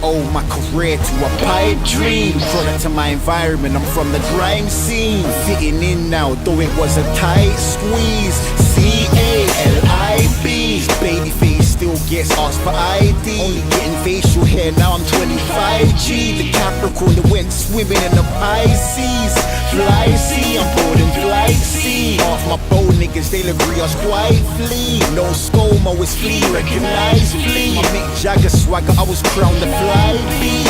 owe my career to a pipe dream. Product of my environment, I'm from the grime scene. Fitting in now, though it was a tight squeeze. C-A-L-I-B. Babyface still gets asked for ID. Only getting facial hair, now I'm 25G. The Capricorn that went swimming in the Pisces. Fly C, I'm boarding flight C. Half my bow niggas, they'll agree I was quite flea. No ScoMo, it's flea, recognize flea. My Mick Jagger swagger, I was crowned the fly B.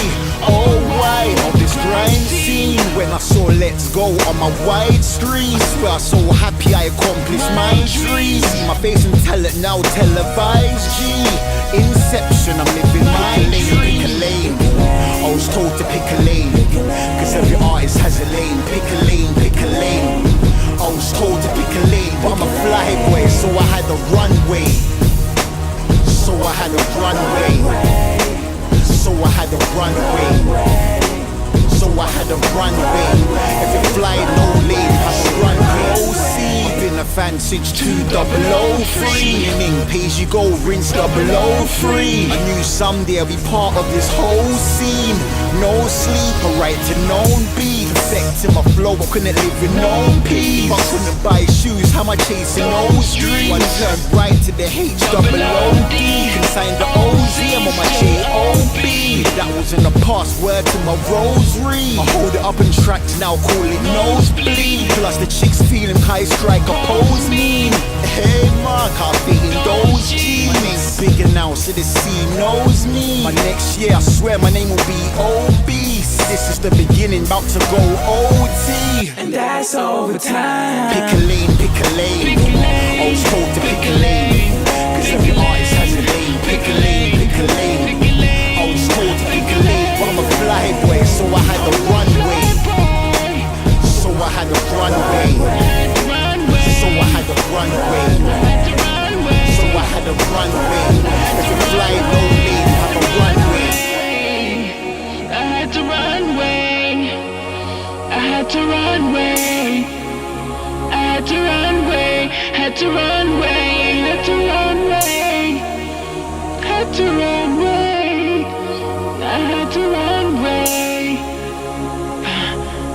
Oh, why on this grime scene? When I saw Let's Go on my wide street, I swear I was so happy I accomplished my dreams. See my face and talent now televised. G, Inception, I'm living my lane. Pick a lane, I was told to pick a lane, cause every artist has a lane. Pick a lane, pick a lane. I was told to pick a lane, but I'm a fly boy, so I had a runway. So I had a runway. So I had a runway. So I had a runway. If you fly no lane, I should run OC. Been a fan since 2003. Meaning pays you go, rinse 003. I knew someday I'd be part of this whole scene. No sleep, a right to known beat. Affecting my flow, I couldn't live with no peace. I couldn't buy shoes, how am I chasing those dreams? One turned right to the H-O-O-D. Consigned the OZ, I'm on my J-O-B. That was in the past, word to my rosary. I hold it up in tracks, now call it nosebleed. Plus the chicks feeling high strike, oppose me. Hey Mark, I'm beating those G's. My name's bigger now, so the C knows me. My next year, I swear my name will be obese. This is the beginning, about to go OT. And that's over time. Pick a lane, pick a lane. I was told to pick a lane, cause every artist has a lane. Pick a lane, pick a lane. I was told to pick a lane, but I'm a fly boy, so I had a runway. So I had a runway. So I had a runway. So I had a runway. If you fly no lane, have a runway. I had to runway. I had to runway. I had to runway. Had to runway. Had to runway. Had to runway. I had to runway.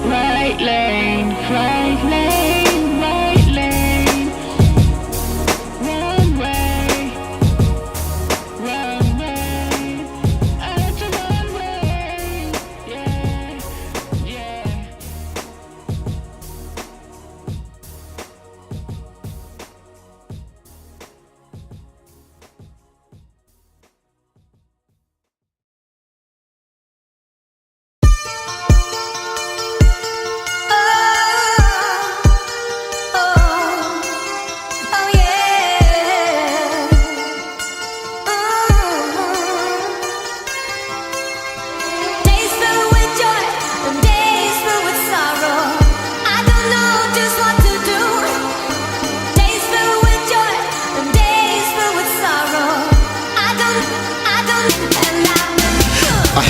Right lane, right lane, right lane. Runway, runway. I had to runway. Yeah, yeah.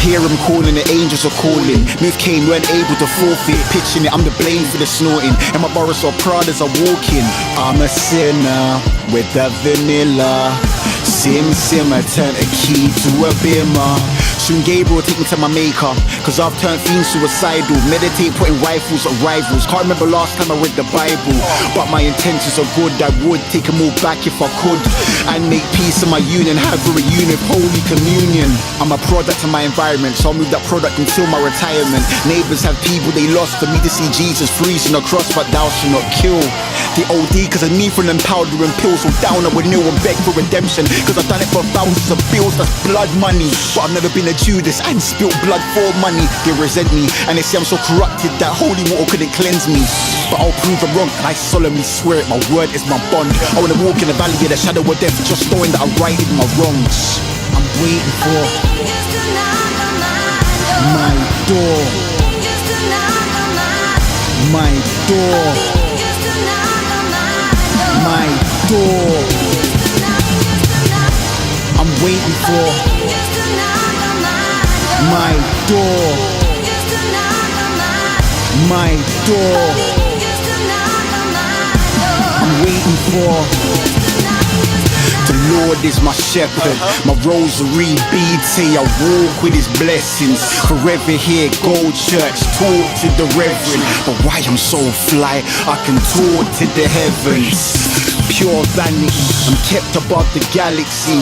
Hear them calling, the angels are calling. Move Kane weren't able to forfeit. Pitching it, I'm the blame for the snorting. And my Boris or Prada as I walk in. I'm a sinner with the vanilla. Sim, I turn a key to a bimmer. Soon Gabriel take me to my maker, cause I've turned fiend suicidal. Meditate putting rifles at rivals. Can't remember last time I read the Bible, but my intentions are good. I would take them all back if I could, and make peace in my union. Have a reunion, holy communion. I'm a product of my environment, so I'll move that product until my retirement. Neighbours have people they lost, for me to see Jesus freezing the cross, but thou shalt not kill. The OD cause I need from them powder and pills. So down I would kneel and beg for redemption, cause I've done it for thousands of bills. That's blood money, but I've never been a Judas and spilled blood for money. They resent me and they say I'm so corrupted that holy water couldn't cleanse me. But I'll prove them wrong and I solemnly swear it, my word is my bond. I wanna walk in the valley of the shadow of death, just knowing that I righted my wrongs. I'm waiting for my door. My door. My door. I'm waiting for my door. My door. I'm waiting for the Lord is my shepherd, my rosary BT, I walk with his blessings. Forever here, gold church, talk to the reverend. But why I'm so fly, I can talk to the heavens. Pure vanity, I'm kept above the galaxy.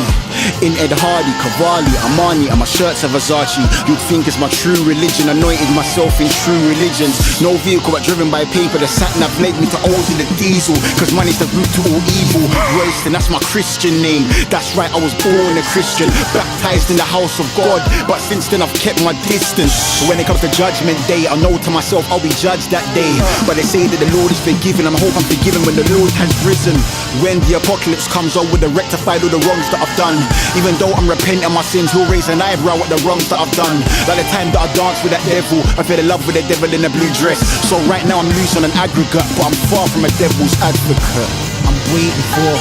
In Ed Hardy, Cavalli, Armani, and my shirts are Versace. You'd think it's my true religion, anointed myself in true religions. No vehicle but driven by paper, the sat-nav led me to old in the diesel. Cause money's the root to all evil. Royston, that's my Christian name. That's right, I was born a Christian, baptized in the house of God. But since then I've kept my distance. So when it comes to judgment day, I know to myself I'll be judged that day. But they say that the Lord is forgiven, I hope I'm forgiven when the Lord has risen. When the apocalypse comes, I would have rectified all the wrongs that I've done. Even though I'm repenting my sins, he'll raise an eyebrow at the wrongs that I've done. Like the time that I danced with that devil, I fell in love with the devil in a blue dress. So right now I'm loose on an aggregate, but I'm far from a devil's advocate. I'm waiting for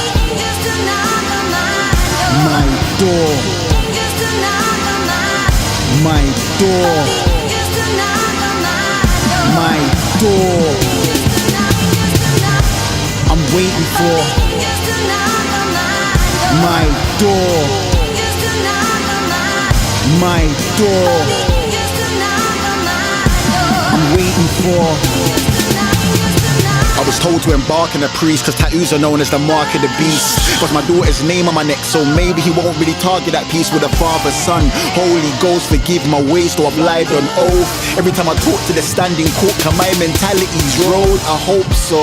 my door, my door, my door. I'm waiting for my door, my door. I'm waiting for. I was told to embark on a priest, cause tattoos are known as the mark of the beast. Got my daughter's name on my neck, so maybe he won't really target that piece with a father, son. Holy Ghost, forgive my ways, though I've lied on oath. Every time I talk to the standing court, can my mentality's road? I hope so.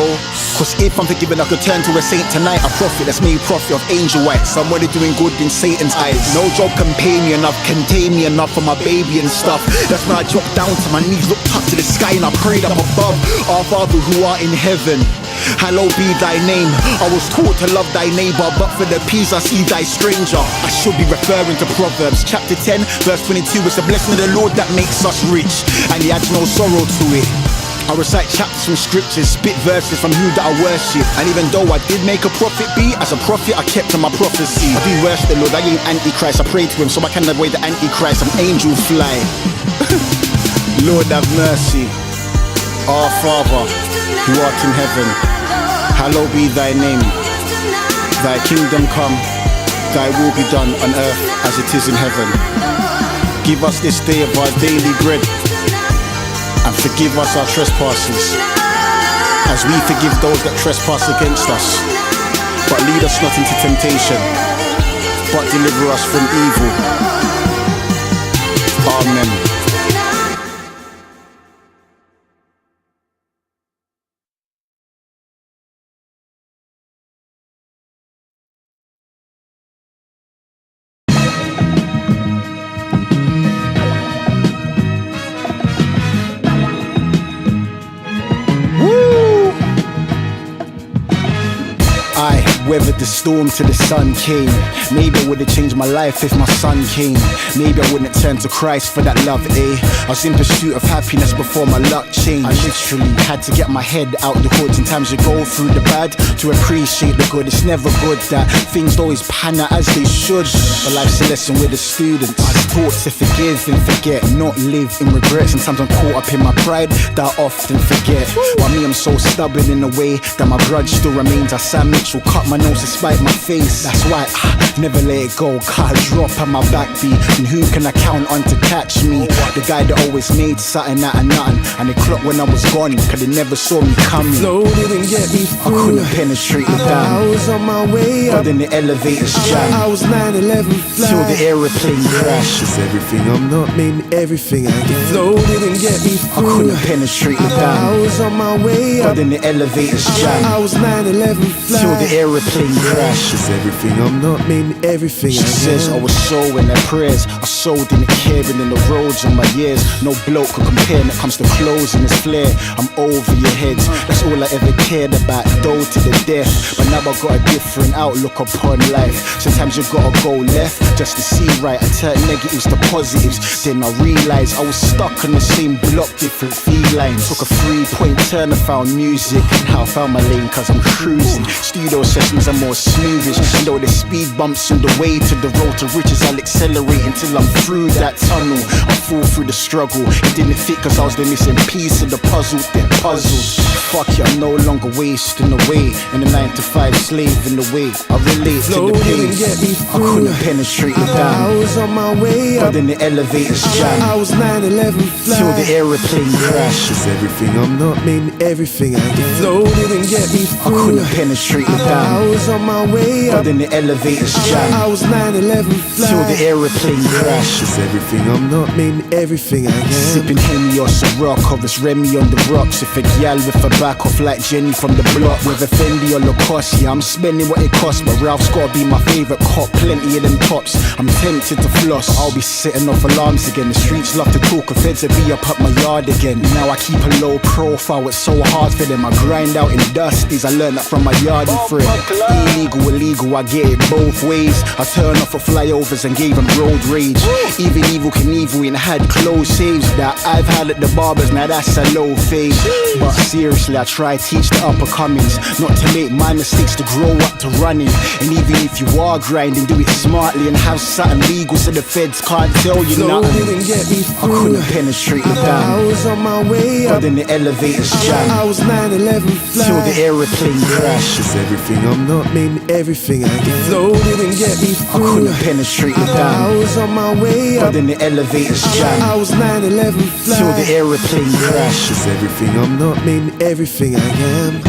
Cause if I'm forgiven, I could turn to a saint tonight. A prophet that's made prophet of angel white. Somebody doing good in Satan's eyes. No job can pay me enough, contain me enough for my baby and stuff. That's when I dropped down to my knees, looked up to the sky and I prayed up above. Our Father who art in heaven, hallowed be thy name. I was taught to love thy neighbor, but for the peace I see thy stranger. I should be referring to Proverbs chapter 10 verse 22. It's the blessing of the Lord that makes us rich, and he adds no sorrow to it. I recite chapters from scriptures, spit verses from who that I worship. And even though I did make a prophet be, as a prophet I kept to my prophecy. I do worship the Lord, I ain't antichrist. I pray to him so I can avoid the antichrist. I'm angel fly. Lord have mercy. Our Father who art in heaven, hallowed be thy name. Thy kingdom come, thy will be done on earth as it is in heaven. Give us this day of our daily bread, and forgive us our trespasses, as we forgive those that trespass against us. But lead us not into temptation, but deliver us from evil. Amen. Weathered the storm till the sun came. Maybe I would've changed my life if my son came. Maybe I wouldn't turn to Christ for that love, eh? I was in pursuit of happiness before my luck changed. I literally had to get my head out the hood. Sometimes you go through the bad to appreciate the good. It's never good that things always pan out as they should. But life's a lesson with the students. I was taught to forgive and forget, not live in regret. Sometimes I'm caught up in my pride that I often forget. While me, I'm so stubborn in a way that my grudge still remains. I Sam Mitchell cut my nose to spite my face. That's why I never let it go. Can't drop on my backbeat. And who can I count on to catch me? The guy that always made something out of nothing, and they clocked when I was gone, cause they never saw me coming. Flow didn't get me through. I couldn't penetrate the dam. I was on my way up, but then the elevators jammed. I was 9/11 fly. Till the aeroplane crashed. Cause everything I'm not made me everything I get. Flow didn't get me through. I couldn't penetrate the dam. I was on my way up, but then the elevators jammed. I was 9/11 fly. Till the aeroplane crashed. Cause everything I'm not made me everything she I says get. I was sowing their prayers. I sowed in the caring in the roads on my years. No bloke could compare when it comes to clothes and this flair. I'm over your heads. That's all I ever cared about, though to the death. But now I got a different outlook upon life. Sometimes you gotta go left just to see right. I turn negatives to positives. Then I realized I was stuck on the same block, different felines. Took a 3-point turn, I found music. Now I found my lane cause I'm cruising. Studio sessions are more smoothish. And though there's speed bumps on the way to the road to riches, I'll accelerate until I'm through that tunnel. I fall through the struggle. It didn't fit cause I was the missing piece of the puzzle. Then puzzled. fuck it, I'm no longer wasting away. In a 9 to 5 slave in the way I relate to the pace. I couldn't penetrate the I dam, was on my way but up. then the elevators I jam was 9/11 fly. till the aeroplane crash. Cause everything I'm not made me everything I get. Flow didn't get me I through. couldn't penetrate the I dam, was on my way but up. then the elevators I jam was 9/11 fly. till the aeroplane crash. Cause everything I'm not made me everything I get. Sipping Henny or Ciroc, or it's Remy on the rocks. If a gal with a back off like Jenny from the block, whether Fendi or Lacoste, yeah, I'm spending what it costs. But Ralph's gotta be my favorite cop, plenty of them tops. I'm tempted to floss, I'll be setting off alarms again. The streets love to talk, a feds will be up my yard again. Now I keep a low profile, it's so hard for them. I grind out in dusties, I learned that from my yardie friend. Illegal, I get it both ways. I turn off for flyovers and gave them road rage. Even Evil Knievel and had close saves that I've had at the barbers, now that's a low phase. But seriously, I try to teach the upper comings not to make my mistakes, to grow up to running. And even if you are grinding, do it smartly and have something legal so the feds can't tell you Flow nothing. didn't get me I through. couldn't penetrate the I dam, was on my way but up. then the elevators I jam was 9/11 fly. till the aeroplane crash. Cause everything I'm not made me everything I get. Flow didn't get me I through. couldn't penetrate the I dam, was on my way but up. then the elevators I jam was 9/11 fly. till the aeroplane crash. Cause everything I'm not made me everything I am.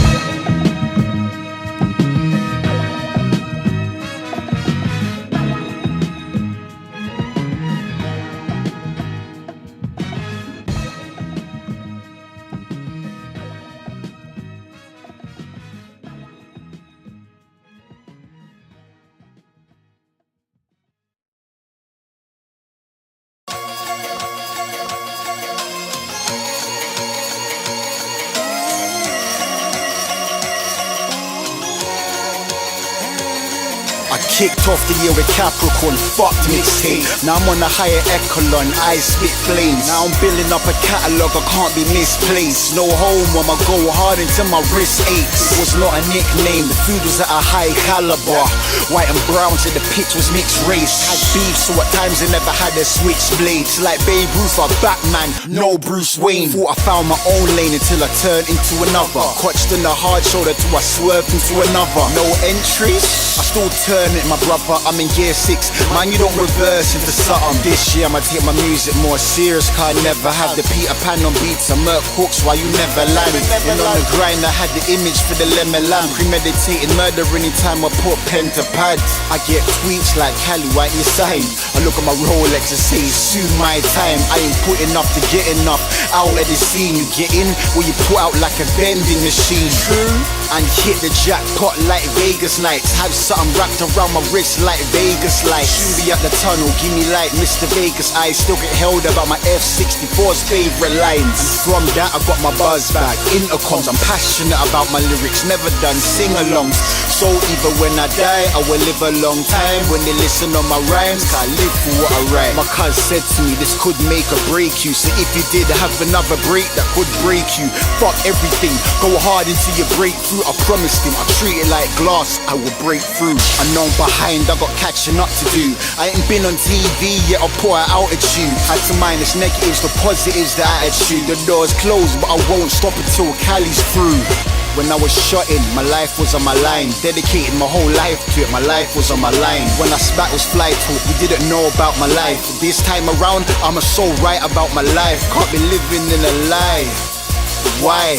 I kicked off the year with Capricorn, fucked Mixtape. Now I'm on a higher echelon, I spit flames. Now I'm building up a catalogue, I can't be misplaced. No home, I'ma go hard until my wrist aches. It was not a nickname, the food was at a high caliber. White and brown, so the pitch was mixed race. Had beef, so at times I never had a switchblades. Like Babe Ruth or Batman, no Bruce Wayne. Thought I found my own lane until I turned into another. Clutched in the hard shoulder till I swerved into another. No entries, I still turn it, my brother, I'm in gear 6. Man, you don't reverse into something. This year I'ma take my music more serious, cause I never have the Peter Pan on beats and Merc hooks while you never land. And on the grind I had the image for the lemon lamb. Premeditated murder anytime I put pen to pad. I get tweets like Cali, why you sign? I look at my Rolex and say it's soon my time. I ain't put enough to get enough out of the scene. You get in where you put out like a vending machine. True. And hit the jackpot like Vegas nights. Have something wrapped around my wrist like Vegas lights. Shoot me at the tunnel, give me like Mr. Vegas. I still get held about my F-64's favorite lines. And from that I got my buzz back. Intercoms, I'm passionate about my lyrics, never done sing-alongs. So even when I die, I will live a long time. When they listen on my rhymes, cause I live for what I write. My cuz said to me, this could make or break you. So if you did have another break, that could break you. Fuck everything, go hard until you break through. I promised him, I treat it like glass, I will break through. I know I'm behind, I got catching up to do. I ain't been on TV yet, I'll pour out altitude. Had to minus negatives, the positives, the attitude. The door's closed, but I won't stop until Cali's through. When I was shot in, my life was on my line. Dedicated my whole life to it, my life was on my line. When I spat was fly talk, you didn't know about my life. This time around, I'm so right about my life. Can't be living in a lie. Why?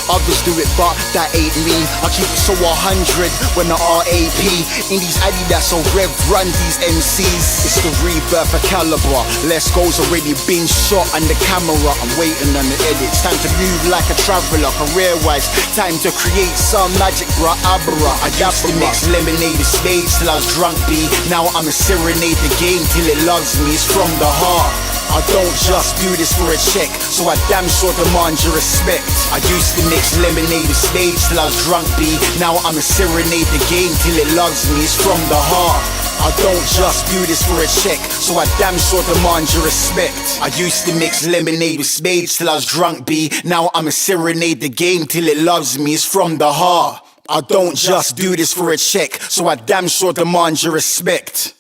Others do it, but that ain't me. I keep it so 100 when the RAP. In these Adidas, so Rev run these MCs. It's the rebirth of Calibar. Less goals already been shot on the camera. I'm waiting on the edits. Time to move like a traveller, career-wise. Time to create some magic, bruh, abra. I used to mix lemonade with spades till I was drunk, B. Now I'm a serenade the game till it loves me. It's from the heart. I don't just do this for a check, so I damn sure demand your respect. I used to mix lemonade with spades till I was drunk, B. Now I'm a serenade the game till it loves me. It's from the heart. I don't just do this for a check, so I damn sure demand your respect. I used to mix lemonade with spades till I was drunk, B. Now I'm a serenade the game till it loves me. It's from the heart. I don't just do this for a check, so I damn sure demand your respect.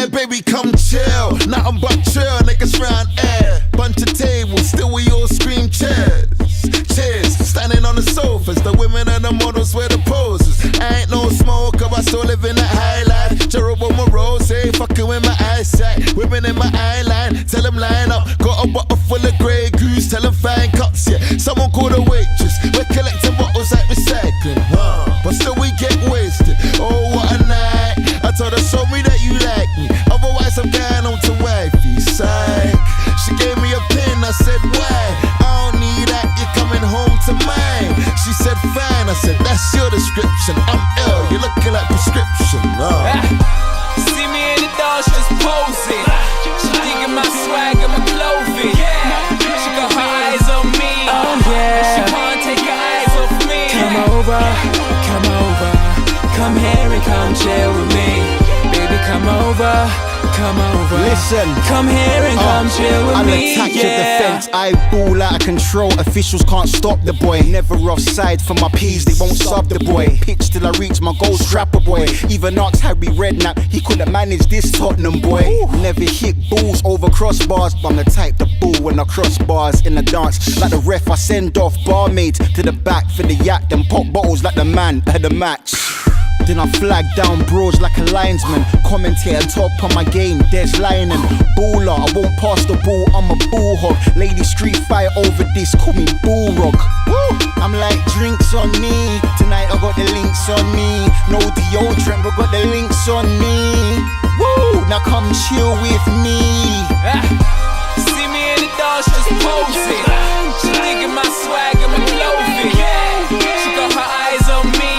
Hey baby, come chill. Nothing but chill, niggas round air. Bunch of tables, still we all scream cheers. Cheers, standing on the sofas. The women and the models wear the poses. I ain't no smoker, I still live in the high life. Terrible morose, fucking with my eyesight. Women in my eyeline, tell them line up. Got a bottle full of Grey Goose, tell them fine cups, yeah. Someone call a waitress. We're collecting bottles like recycling, but still we get wasted. Oh, what a night. I told her, show me that you like me. Otherwise, I'm going home to wifey side. She gave me a pin, I said, why? I don't need that, you're coming home to mine. She said, fine, I said, that's your description. I'm ill, you're looking like prescription. See me in the dark, just posing. She digging my swag and my clothing. She got her eyes on me. She can't take her eyes off me. Come over, come here and come chill with me. Baby, come over. Listen, come here and come chill with I'll me. attack your defense, I ball out of control. Officials can't stop the boy. Never offside for my P's, they won't sub the boy. Pitch till I reach my goal, strap a boy. Even asked Harry Redknapp, he couldn't manage this Tottenham boy. Never hit balls over crossbars, but I'm the type to ball when I cross bars in the dance. Like the ref, I send off barmaids to the back for the yak, then pop bottles like the man at the match. Then I flag down bros like a linesman. Commentator top on my game, there's lining. Baller, I won't pass the ball, I'm a bull hog. Lady street fight over this, call me bull rock. I'm like drinks on me. Tonight I got the links on me. No deodorant, but got the links on me. Woo, now come chill with me. See me in the dark, just posing. She digging my swag and my clothing. She got her eyes on me.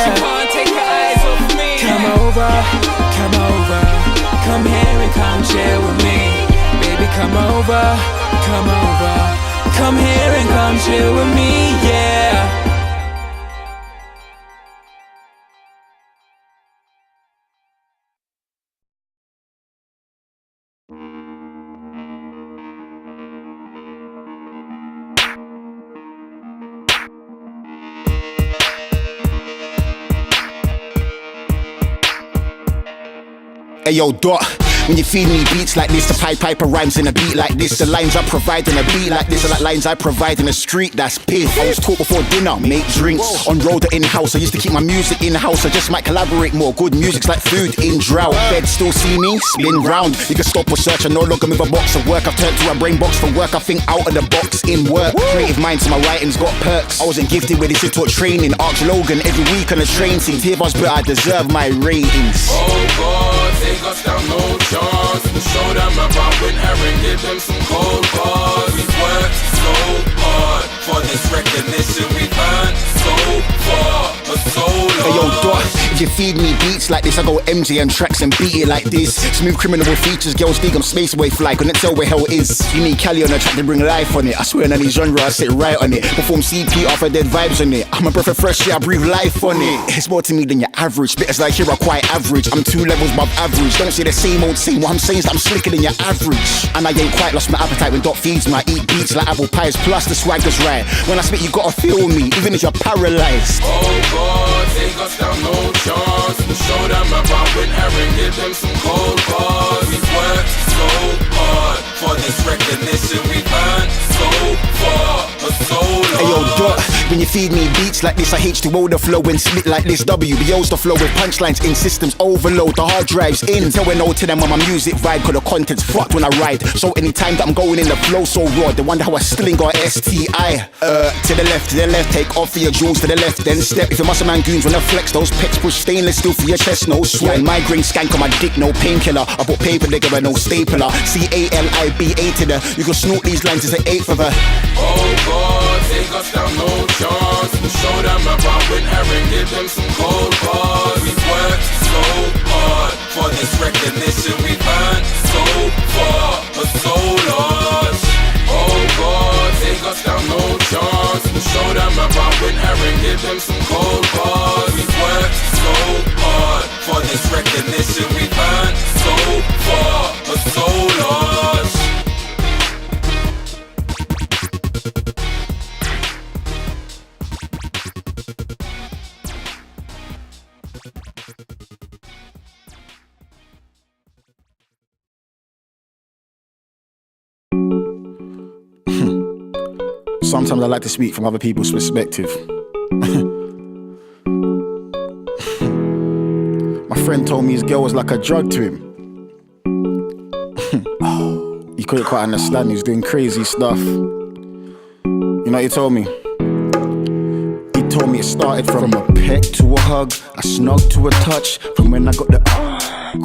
She can't take her eyes off me. Come over, come here and come chill with me. Baby, come over, come here and come chill with me, yeah. Hey yo, Dot, when you feed me beats like this, the piper rhymes in a beat like this. The lines I provide in a beat like this are like lines I provide in the street, that's piff. I was taught before dinner, make drinks. On road or in-house, I used to keep my music in-house. I just might collaborate more, good music's like food in drought. Bed still see me, spin round. You can stop or search, I no longer move a box of work. I've turned to a brain box for work, I think out of the box in work. Creative minds, so my writing's got perks. I wasn't gifted with this, shit taught training. Ask Logan every week on the train scene. Tears but I deserve my ratings. Oh God, take us down, no chance. We'll show them about when Aaron give them some cold bars. We've worked so hard for this recognition we've earned so far, but so long. Hey yo, Dot, if you feed me beats like this, I go MJ and tracks and beat it like this. Smooth criminal features, girls think I'm space boy fly, couldn't tell where hell is. You need Cali on the track to bring life on it. I swear in any genre, I sit right on it. Perform CP off of dead vibes on it. I'm a breath of fresh air, I breathe life on it. It's more to me than your average. Bitters like here are quite average. I'm 2 levels above average. Don't say the same old same. What I'm saying is that I'm slicker than your average. And I ain't quite lost my appetite when Dot feeds me. I eat beats like apple pies, plus the swagger's right. When I spit, you gotta feel me, even if you're paralyzed. Oh God, take us down, no chance. We'll show them about when Aaron give them some cold bars. We've worked so hard for this recognition we've earned so far, but so long. Hey yo, Dot, when you feed me beats like this, I H2O the flow and split like this. WBO's the flow with punchlines in systems overload. The hard drives in, tell no to them on my music vibe, cause the content's fucked when I ride. So anytime that I'm going in the flow so raw, they wonder how I still ain't got STI. To the left, take off for your jewels to the left, then step. If your muscle man goons wanna flex, those pecs push stainless steel for your chest, no sweat. Migraine skank on my dick, no painkiller. I put paper together, no stapler. CALIBA to the, you can snort these lines, it's an 8th of a. Oh God, take us down, no chance. We'll show them about when Aaron give them some cold bars. We've worked so hard for this recognition we've earned so far, but so long. Oh God, take us down, no chance. We'll show them about when Aaron give them some cold bars. We've worked so hard for this recognition we've earned so far, but so long. sometimes I like to speak from other people's perspective. My friend told me his girl was like a drug to him. He couldn't quite understand, he was doing crazy stuff. You know what he told me? He told me it started from a peck to a hug, a snug to a touch. From when I got the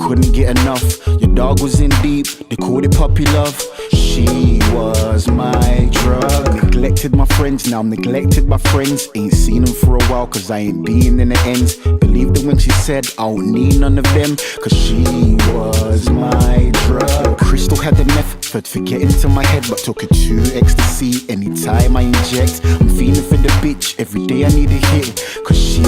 couldn't get enough. Your dog was in deep, they called it puppy love. She was my drug. Neglected my friends, now I'm neglected my friends. Ain't seen them for a while cause I ain't been in the ends. Believed her when she said I don't need none of them, cause she was my drug. Crystal had the method for getting to my head, but took her to ecstasy anytime I inject. I'm feeling for the bitch, every day I need a hit, cause she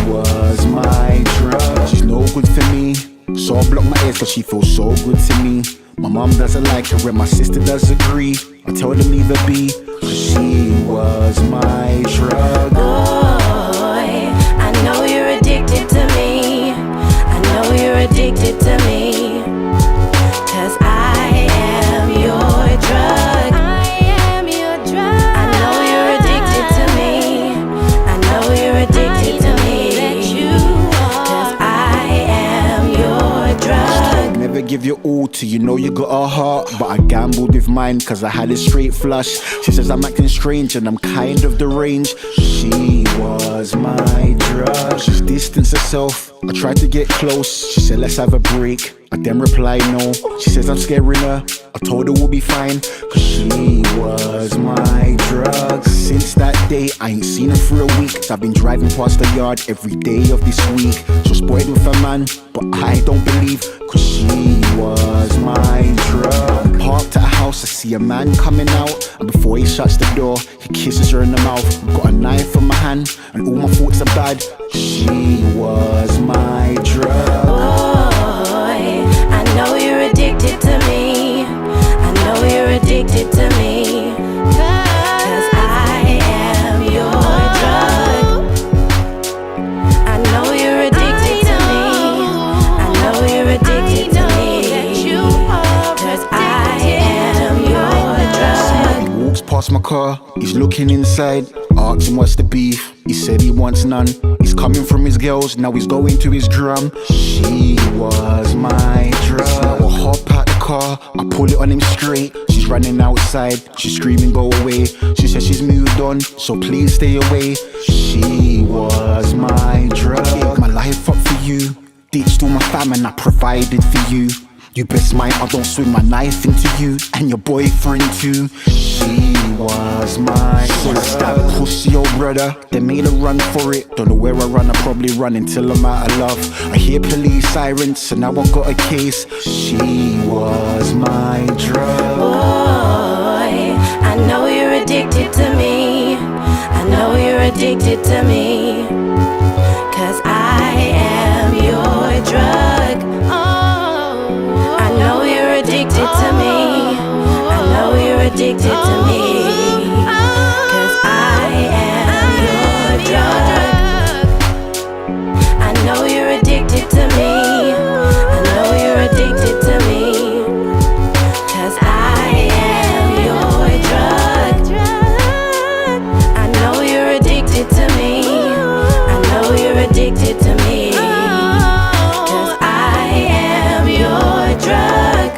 was my drug. She's no good for me, so I block my ears cause she feels so good to me. My mom doesn't like her and my sister does agree. I tell them leave her be, cause she was my drug. Boy, I know you're addicted to me. I know you're addicted to me. Cause I am your drug. I am your drug. I know you're addicted to me. I know you're addicted to me. Cause I am your drug. Never give your all till you know you got a heart, but I gambled with mine cause I had a straight flush. She says I'm acting strange and I'm kind of deranged. She was my drug. She's distanced herself, I tried to get close. She said let's have a break, I then replied no. She says I'm scaring her, I told her we'll be fine, cause she was my drug. Since that day I ain't seen her for a week. I've been driving past the yard every day of this week. So spotted with a man, but I don't believe, cause she was my drug. Parked at a house, I see a man coming out, and before he shuts the door, he kisses her in the mouth. Got a knife in my hand, and all my thoughts are bad. She was my drug. Boy, I know you're addicted to me. I know you're addicted to me. Cause I am your drug. I know you're addicted to me. I know you're addicted to me. Cause I am your drug. He walks past my car, he's looking inside. Asked him what's the beef, he said he wants none. He's coming from his girls, now he's going to his drum. She was my drug. Now I hop out the car, I pull it on him straight. She's running outside, she's screaming go away. She says she's moved on, so please stay away. She was my drug. Gave my life up for you, ditched all my fam and I provided for you. You best mind I don't swing my knife into you and your boyfriend too. She was my drug. That pussy old brother, they made a run for it. Don't know where I run, I probably run until I'm out of love. I hear police sirens, so now I got a case. She was my drug. Boy, I know you're addicted to me. I know you're addicted to me. Cause I am your drug. I know you're addicted to me. I know you're addicted to me. Cause I am your drug. I know you're addicted to me. I know you're addicted to me. Cause I am your drug. I know you're addicted to me. I know you're addicted to me. Cause I am your drug.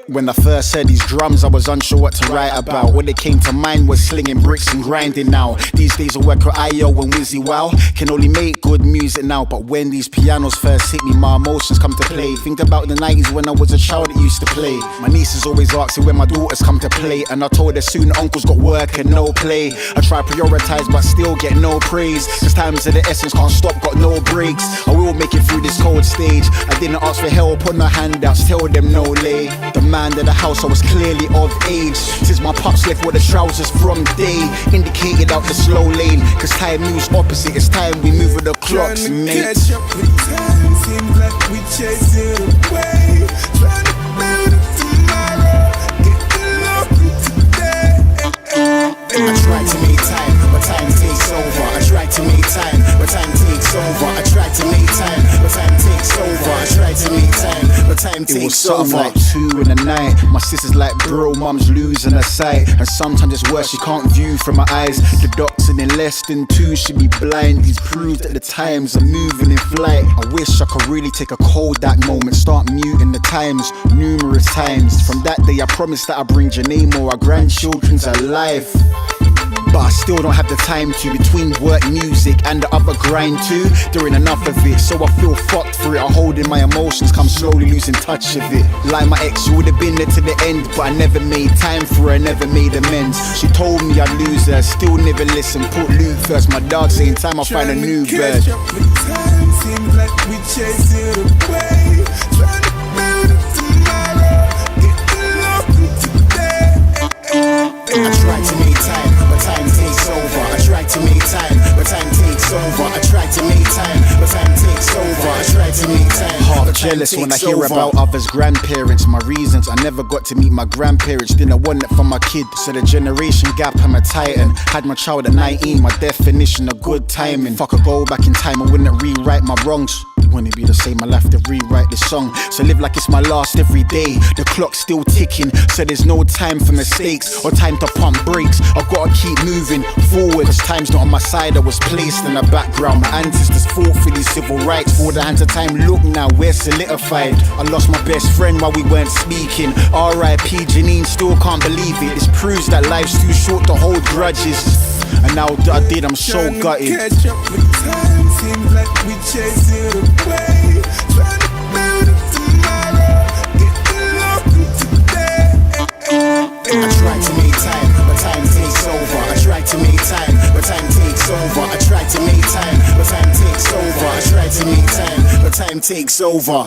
When I first heard these drums, I was unsure what to write about. What they came to mind was slinging bricks and grinding now. These days I work with IO and Wizzy Wow. Can only make good music now, but when these pianos first hit me, my emotions come to play. Think about the 90s when I was a child that used to play. My nieces always asking when my daughters come to play, and I told her soon uncle's got work and no play. I try prioritize but still get no praise, cause times of the essence can't stop, got no breaks. I will make it through this cold stage. I didn't ask for help on the handouts, tell them no lay. The man of the house, I was clearly of age. Since my pops left with the trousers from day, indicated out the slow lane, cause time moves opposite, it's time we move with the clocks, mate. Catch up with time, seems like we chase it away. Trying to build it tomorrow, get the love today. I tried to make time, but time takes over. I tried to make time, but time takes over. I tried to make time, but time tried to make time, but time takes over. It was something like 2 in the night. My sister's like, bro, mum's losing her sight, and sometimes it's worse, she can't view from my eyes. The doctor in less than 2 should be blind. He's proved that the times are moving in flight. I wish I could really take a cold that moment, start muting the times numerous times. From that day I promised that I'd bring Janae more, our grandchildren's alive. But I still don't have the time to, between work, music and the other grind too. Doing enough of it, so I feel fucked for it. I'm holding my emotions, come slowly losing touch of it. Like my ex, you would have been there to the end, but I never made time for her, never made amends. She told me I'd lose her, still never listen. Put Luke first, my dog saying time I'll find a new bird. Time seems like we chase it away. Trying to build it tomorrow, getting lost in today. I tried to make time, but time takes over. I tried to make time, but time takes over. I tried to make time, but time takes over. I tried to make time. Half jealous when I hear about others' grandparents. My reasons, I never got to meet my grandparents. Didn't want it for my kid, so the generation gap, I'm a titan. Had my child at 19, my definition of good timing. If I could go back in time, I wouldn't rewrite my wrongs. Wouldn't be the same, I'll have to rewrite this song. So live like it's my last every day. The clock's still ticking, so there's no time for mistakes or time to pump brakes. I've gotta keep moving forward, cause time's not on my side. I was placed in the background. My ancestors fought for these civil rights. For the hands of time, look now, we're solidified. I lost my best friend while we weren't speaking. R.I.P. Janine, still can't believe it. This proves that life's too short to hold grudges. And now that I did, I'm so gutted. Catch up with time, seems like we chase it away. Trying to build it tomorrow, getting lost in today. I tried to make time, but time takes over. I tried to make time, but time takes over. I tried to make time, but time takes over. I tried to make time, but time takes over.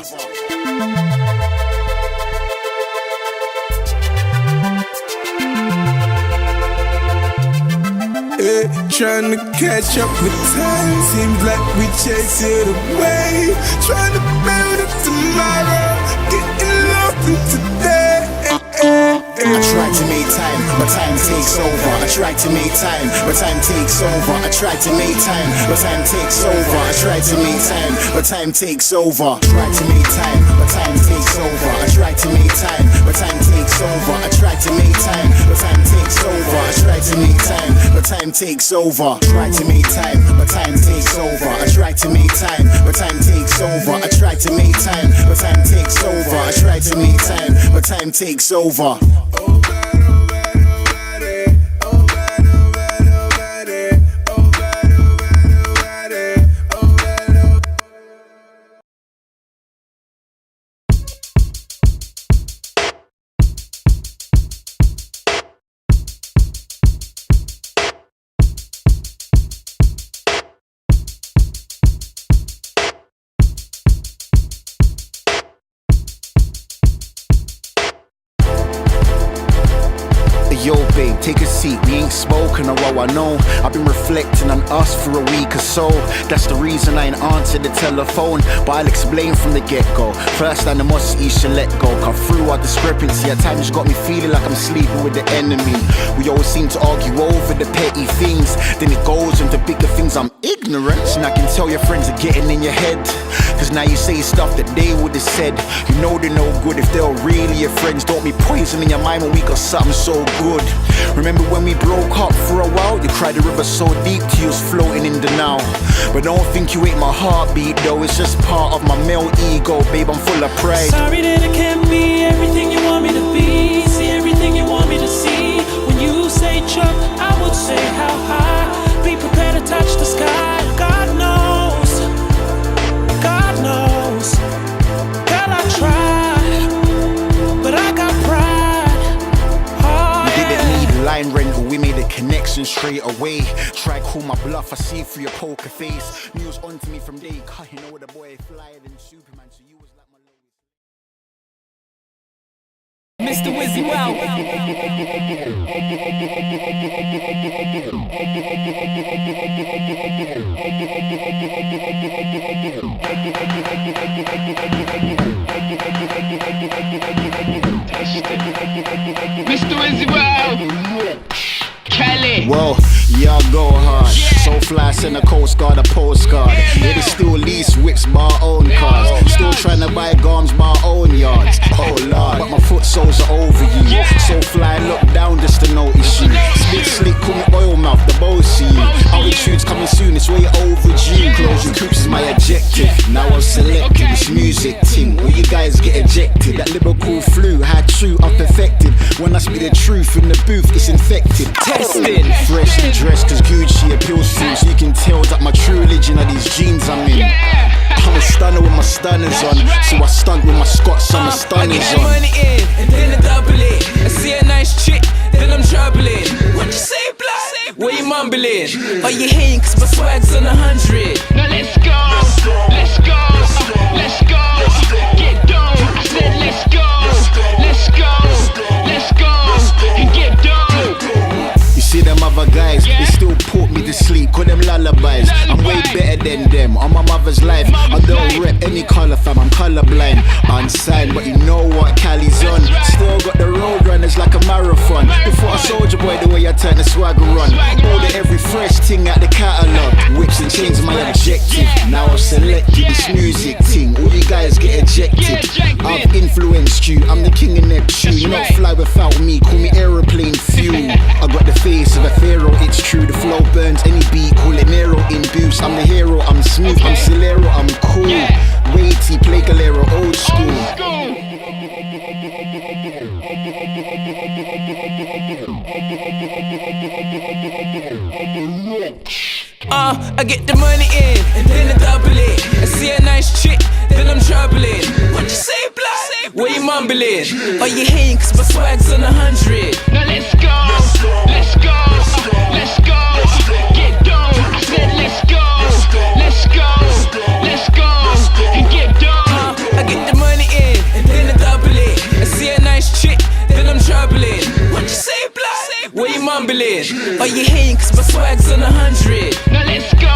Trying to catch up with time, seems like we chase it away. Trying to build it tomorrow, getting lost in today. I tried to make time, but time takes over. I tried to make time, but time takes over. I tried to make time, but time takes over. I tried to make time, but time takes over. Tried to make time, but time takes over. I tried to make time, but time takes over. I tried to make time, but time takes over. I tried to make time, but time takes over. Tried to make time, but time takes over. I tried to make time, but time takes over. I tried to make time, but time takes over. I tried to make time, but time takes over. Yo babe, take a seat, we ain't spoken a while, I know. I've been reflecting on us for a week or so. That's the reason I ain't answered the telephone, but I'll explain from the get-go. First animosity should let go, cut through our discrepancy. At times got me feeling like I'm sleeping with the enemy. We always seem to argue over the petty things, then it goes into bigger things. I'm ignorant, and I can tell your friends are getting in your head, cause now you say stuff that they would've said. You know they're no good if they're really your friends. Don't be poisoning your mind when we got something so good. Remember when we broke up for a while? You cried the river so deep tears floating in the now. But don't think you ate my heartbeat though, it's just part of my male ego. Babe, I'm full of pride. Sorry that I can't be everything you want me to be, see everything you want me to see. When you say Chuck, I would say how high. Be prepared to touch the sky. God knows, God knows. Girl, I tried, but I got pride. Line rental, we made a connection straight away. Try call my bluff, I see through your poker face. News on to me from day, you know the boy flyer than Superman, so you was like my Mr. Wizzy Wow. Mr. Wizzy Wow. Cali. Whoa, y'all go hard. So so fly, send a Coast Guard a postcard. Yeah, they still lease whips, bar own cars. Still trying to buy garms, bar own yards. Oh lord, but my foot soles are over you. So fly, look down just to notice you. Spit slick, call me oil mouth, the boss see you. Altitude's coming soon, it's way overdue. Closing coops is my objective. Now I've selected this music team. All you guys get ejected. That lyrical flu, how true I've perfected. When I speak the truth in the booth, it's infected. Testing. Freshly dressed cause Gucci appeals to you. So you can tell that my true religion are these jeans I'm in. I'm a stunner with my stunners on. So I stunt with my Scots on, my I stunners get the on. money in, and then I double it. I see a nice chick, then I'm troubling. What you say, blood? What you mumbling? Are you hating cause my swag's on 100? Now let's go, let's go, let's go, get down. I said let's go, let's go, let's go, and get down. You see them other guys, they still put me to sleep, call them lullabies. I'm way better than them, on my mother's life. I don't rep any colour fam, I'm colourblind. Unsigned, but you know what Cali's on. Still got the road runners like a marathon. Before a soldier boy, the way I turn the swagger on. Order every fresh thing out the catalogue. Whips and chains my objective. Now I've selected this music thing. All you guys get ejected. I've influenced you, I'm the king of Neptune. You not fly without me, call me aeroplane fuel. I got the face of a pharaoh, it's true. The flow burns any beat, call it Nero in boost. I'm the hero, I'm smooth, I'm Solero, I'm cool. Weighty, play Galero, old school. I get the money in, and then I double it. I see a nice chick, then I'm troubling. What you say, blood? What you mumbling? Are you hating cause my swag's on 100? Now let's go, let's go, let's go, get down. I said let's go, let's go, let's go, and get down. I get the money in, and then I double it. I see a nice chick, then I'm troubling. What you say, blood? What you mumbling? Are you hating cause my swag's on 100? Now let's go,